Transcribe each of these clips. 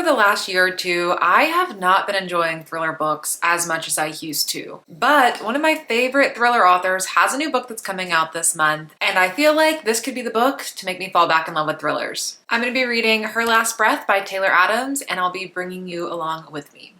over the last year or two, I have not been enjoying thriller books as much as I used to. But one of my favorite thriller authors has a new book that's coming out this month, and I feel like this could be the book to make me fall back in love with thrillers. I'm going to be reading Her Last Breath by Taylor Adams, and I'll be bringing you along with me.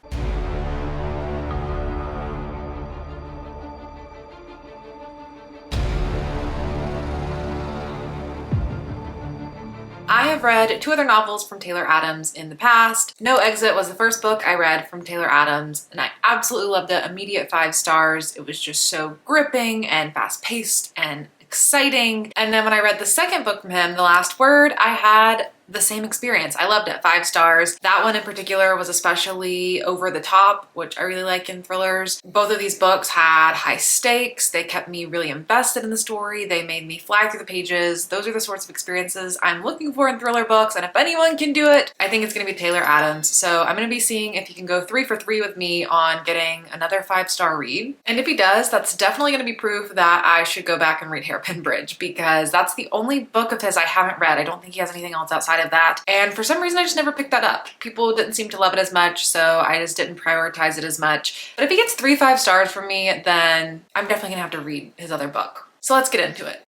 I have read 2 other novels from Taylor Adams in the past. No Exit was the first book I read from Taylor Adams, and I absolutely loved it. Immediate 5 stars. It was just so gripping and fast-paced and exciting. And then when I read the second book from him, The Last Word, I had the same experience. I loved it. 5 stars. That one in particular was especially over the top, which I really like in thrillers. Both of these books had high stakes. They kept me really invested in the story. They made me fly through the pages. Those are the sorts of experiences I'm looking for in thriller books, and if anyone can do it, I think it's going to be Taylor Adams. So I'm going to be seeing if he can go 3 for 3 with me on getting another 5-star read. And if he does, that's definitely going to be proof that I should go back and read Hairpin Bridge, because that's the only book of his I haven't read. I don't think he has anything else outside of that, and for some reason I just never picked that up. People didn't seem to love it as much, so I just didn't prioritize it as much. But if he gets 3 5-stars from me, then I'm definitely gonna have to read his other book. So let's get into it.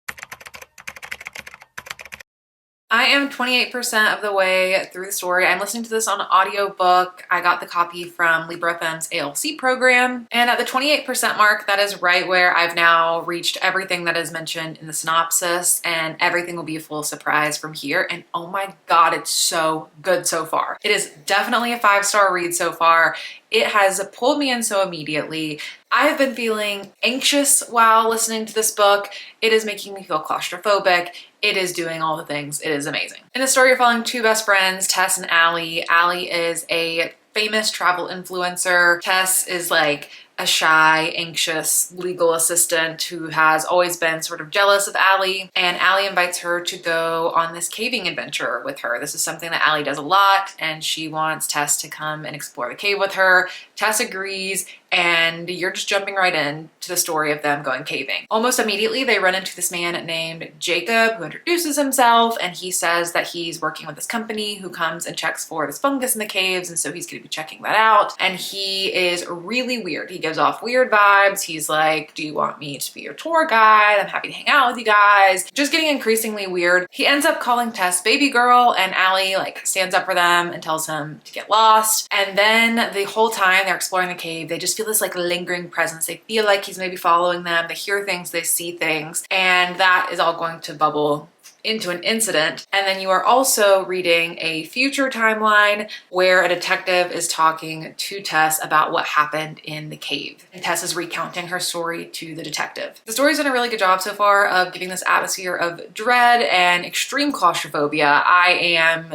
I am 28% of the way through the story. I'm listening to this on an audiobook. I got the copy from Libro.fm's ALC program. And at the 28% mark, that is right where I've now reached everything that is mentioned in the synopsis, and everything will be a full surprise from here. And oh my God, it's so good so far. It is definitely a 5-star read so far. It has pulled me in so immediately. I have been feeling anxious while listening to this book. It is making me feel claustrophobic. It is doing all the things. It is amazing. In the story, you're following 2 best friends, Tess and Allie. Allie is a famous travel influencer. Tess is like a shy, anxious legal assistant who has always been sort of jealous of Allie, and Allie invites her to go on this caving adventure with her. This is something that Allie does a lot, and she wants Tess to come and explore the cave with her. Tess agrees, and you're just jumping right in to the story of them going caving. Almost immediately, they run into this man named Jacob, who introduces himself, and he says that he's working with this company who comes and checks for this fungus in the caves, and so he's going to be checking that out. And he is really weird. He gives off weird vibes. He's like, do you want me to be your tour guide? I'm happy to hang out with you guys. Just getting increasingly weird. He ends up calling Tess baby girl, and Allie like stands up for them and tells him to get lost. And then the whole time they're exploring the cave, they just feel this like lingering presence. They feel like he's maybe following them. They hear things, they see things, and that is all going to bubble into an incident. And then you are also reading a future timeline where a detective is talking to Tess about what happened in the cave. And Tess is recounting her story to the detective. The story's done a really good job so far of giving this atmosphere of dread and extreme claustrophobia. I am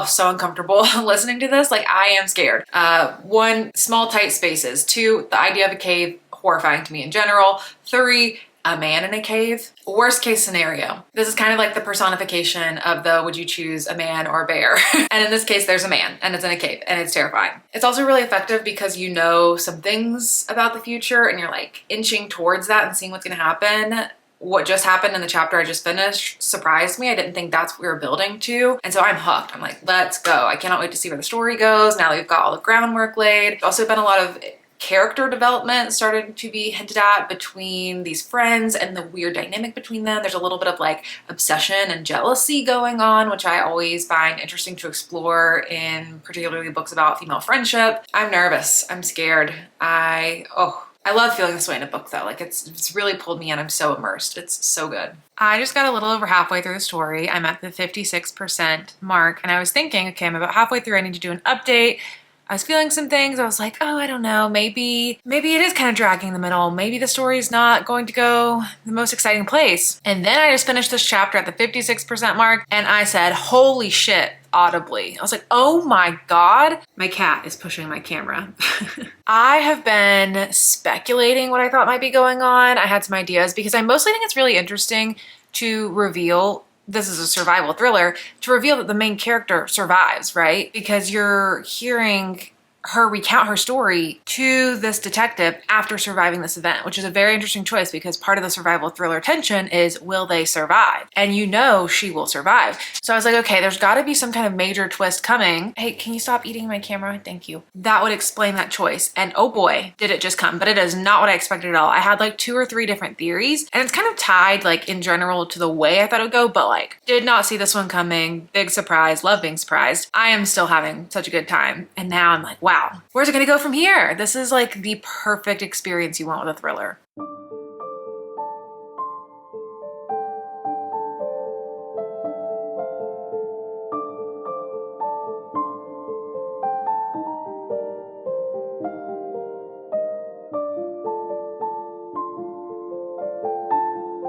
so uncomfortable listening to this. Like, I am scared. 1, small tight spaces. 2, the idea of a cave, horrifying to me in general. 3, a man in a cave. Worst case scenario. This is kind of like the personification of the would you choose a man or a bear? And in this case, there's a man and it's in a cave and it's terrifying. It's also really effective because you know some things about the future and you're like inching towards that and seeing what's gonna happen. What just happened in the chapter I just finished surprised me. I didn't think that's what we were building to. And so I'm hooked. I'm like, let's go. I cannot wait to see where the story goes now that we've got all the groundwork laid. There's also been a lot of character development started to be hinted at between these friends and the weird dynamic between them. There's a little bit of like obsession and jealousy going on, which I always find interesting to explore in particularly books about female friendship. I'm nervous. I'm scared. I love feeling this way in a book though. Like it's really pulled me in. I'm so immersed. It's so good. I just got a little over halfway through the story. I'm at the 56% mark, and I was thinking, okay, I'm about halfway through. I need to do an update. I was feeling some things. I was like, oh, I don't know. Maybe it is kind of dragging in the middle. Maybe the story's not going to go the most exciting place. And then I just finished this chapter at the 56% mark, and I said, holy shit, audibly. I was like, oh my God. My cat is pushing my camera. I have been speculating what I thought might be going on. I had some ideas because I mostly think it's really interesting to reveal, this is a survival thriller, to reveal that the main character survives, right? Because you're hearing her recount her story to this detective after surviving this event, which is a very interesting choice because part of the survival thriller tension is, will they survive? And you know she will survive. So I was like, okay, there's got to be some kind of major twist coming. Hey, can you stop eating my camera? Thank you. That would explain that choice. And oh boy, did it just come. But it is not what I expected at all. I had like 2 or 3 different theories, and it's kind of tied like in general to the way I thought it would go, but like did not see this one coming. Big surprise. Love being surprised. I am still having such a good time. And now I'm like, wow, where's it gonna go from here? This is like the perfect experience you want with a thriller.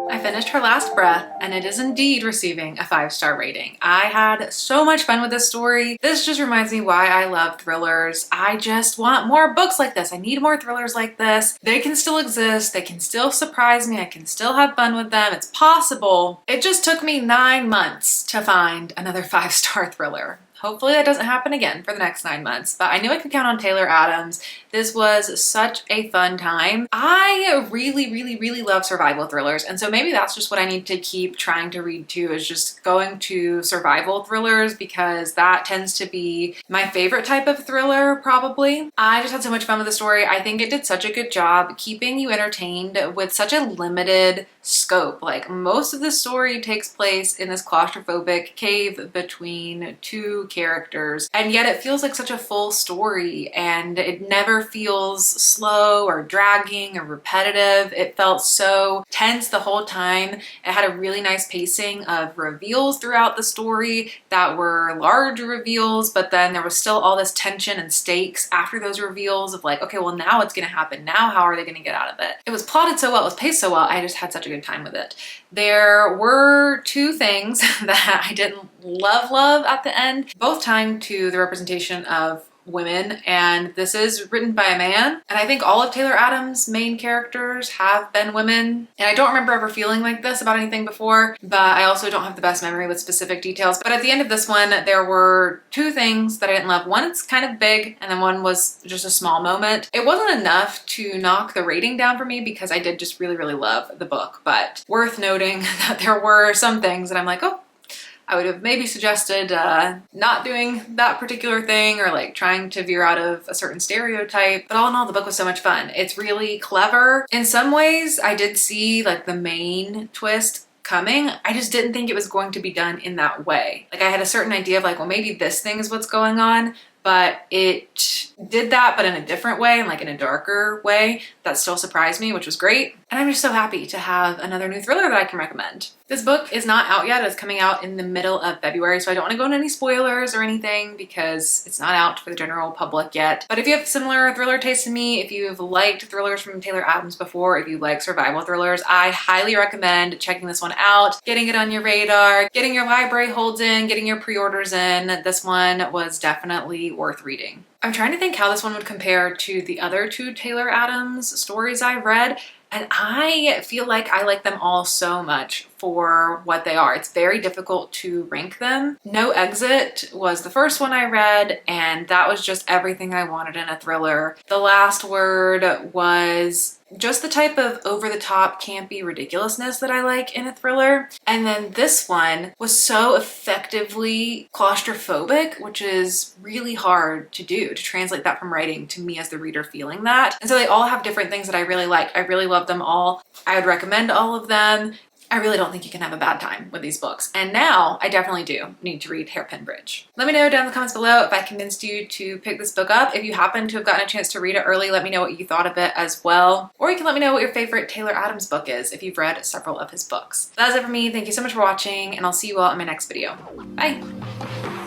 I finished Her Last Breath, and it is indeed receiving a 5-star rating. I had so much fun with this story. This just reminds me why I love thrillers. I just want more books like this. I need more thrillers like this. They can still exist. They can still surprise me. I can still have fun with them. It's possible. It just took me 9 months to find another 5-star thriller. Hopefully that doesn't happen again for the next 9 months, but I knew I could count on Taylor Adams. This was such a fun time. I really love survival thrillers, and so maybe that's just what I need to keep trying to read too, is just going to survival thrillers, because that tends to be my favorite type of thriller, probably. I just had so much fun with the story. I think it did such a good job keeping you entertained with such a limited scope. Like, most of the story takes place in this claustrophobic cave between 2 characters, and yet it feels like such a full story, and it never feels slow or dragging or repetitive. It felt so tense the whole time. It had a really nice pacing of reveals throughout the story that were large reveals, but then there was still all this tension and stakes after those reveals of like, okay, well, now what's gonna happen? Now how are they gonna get out of it? It was plotted so well, it was paced so well. I just had such a good time with it. There were 2 things that I didn't love at the end, both tying to the representation of women, and this is written by a man, and I think all of Taylor Adams' main characters have been women, and I don't remember ever feeling like this about anything before, but I also don't have the best memory with specific details. But at the end of this one, there were 2 things that I didn't love. One, it's kind of big, and then one was just a small moment. It wasn't enough to knock the rating down for me because I did just really love the book, but worth noting that there were some things that I'm like, oh, I would have maybe suggested not doing that particular thing, or like trying to veer out of a certain stereotype. But all in all, the book was so much fun. It's really clever. In some ways, I did see like the main twist coming. I just didn't think it was going to be done in that way. Like, I had a certain idea of like, well, maybe this thing is what's going on, but it did that, but in a different way, and like in a darker way that still surprised me, which was great. And I'm just so happy to have another new thriller that I can recommend. This book is not out yet. It's coming out in the middle of February, so I don't want to go into any spoilers or anything because it's not out for the general public yet. But if you have similar thriller tastes to me, if you've liked thrillers from Taylor Adams before, if you like survival thrillers, I highly recommend checking this one out, getting it on your radar, getting your library holds in, getting your pre-orders in. This one was definitely worth reading. I'm trying to think how this one would compare to the other 2 Taylor Adams stories I've read, and I feel like I like them all so much for what they are. It's very difficult to rank them. No Exit was the first one I read, and that was just everything I wanted in a thriller. The Last Word was just the type of over-the-top campy ridiculousness that I like in a thriller. And then this one was so effectively claustrophobic, which is really hard to do, to translate that from writing to me as the reader feeling that. And so they all have different things that I really like. I really love them all. I would recommend all of them. I really don't think you can have a bad time with these books. And now I definitely do need to read Hairpin Bridge. Let me know down in the comments below if I convinced you to pick this book up. If you happen to have gotten a chance to read it early, let me know what you thought of it as well. Or you can let me know what your favorite Taylor Adams book is if you've read several of his books. That's it for me. Thank you so much for watching, and I'll see you all in my next video. Bye.